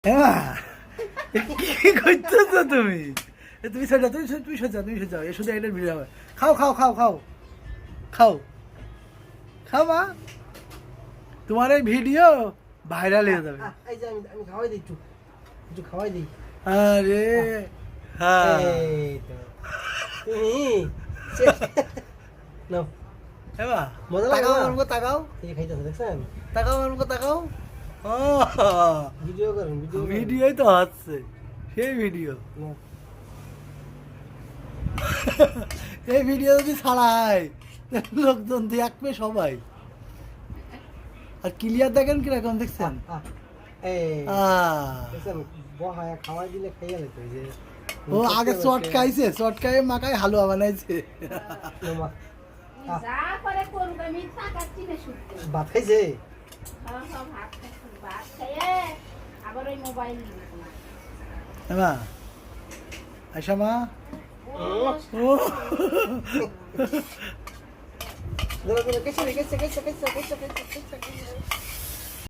হ্যাঁ কি করতেছো তুমি তুমি সোজা তুমি সোজা এ শুধু এটার ভিডিও হবে খাও খাও খাও খাও খাও খাও মা তোমার এই ভিডিও ভাইরাল হয়ে যাবে এই যে আমি খাওয়াই দিই একটু খাওয়াই দিই আরে হ্যাঁ এই তো তুমি নাও হ্যাঁ মজা তাকাও লাগে না? আমার মুখে তাকাও এই খাইতেছে দেখছেন তাকাও আমার মুখে তাকাও ভিডিও করেন ভিডিওই তো হচ্ছে সেই ভিডিও নাও। এই ভিডিও যদি ছাড়াই লোকজন দেখবে সবাই আর ক্লিয়ার দেখেন কিরকম দেখছেন আহ, এই আহ, দেখছেন বহায় খাওয়াই দিলে খাইয়া যেত এই যে ও আগে চটকাইছে চটকাই মাখাই হালুয়া বানাইছে নাও, যা করে করবে আমি তাকাচ্ছি না শুনতে ভাত খাইছে ভাত খেয়ে আবার ওই মোবাইল নিবে না মা আয়সা মা ও কেসে কেসে কেসে কেসে কেসে কেসে কেসে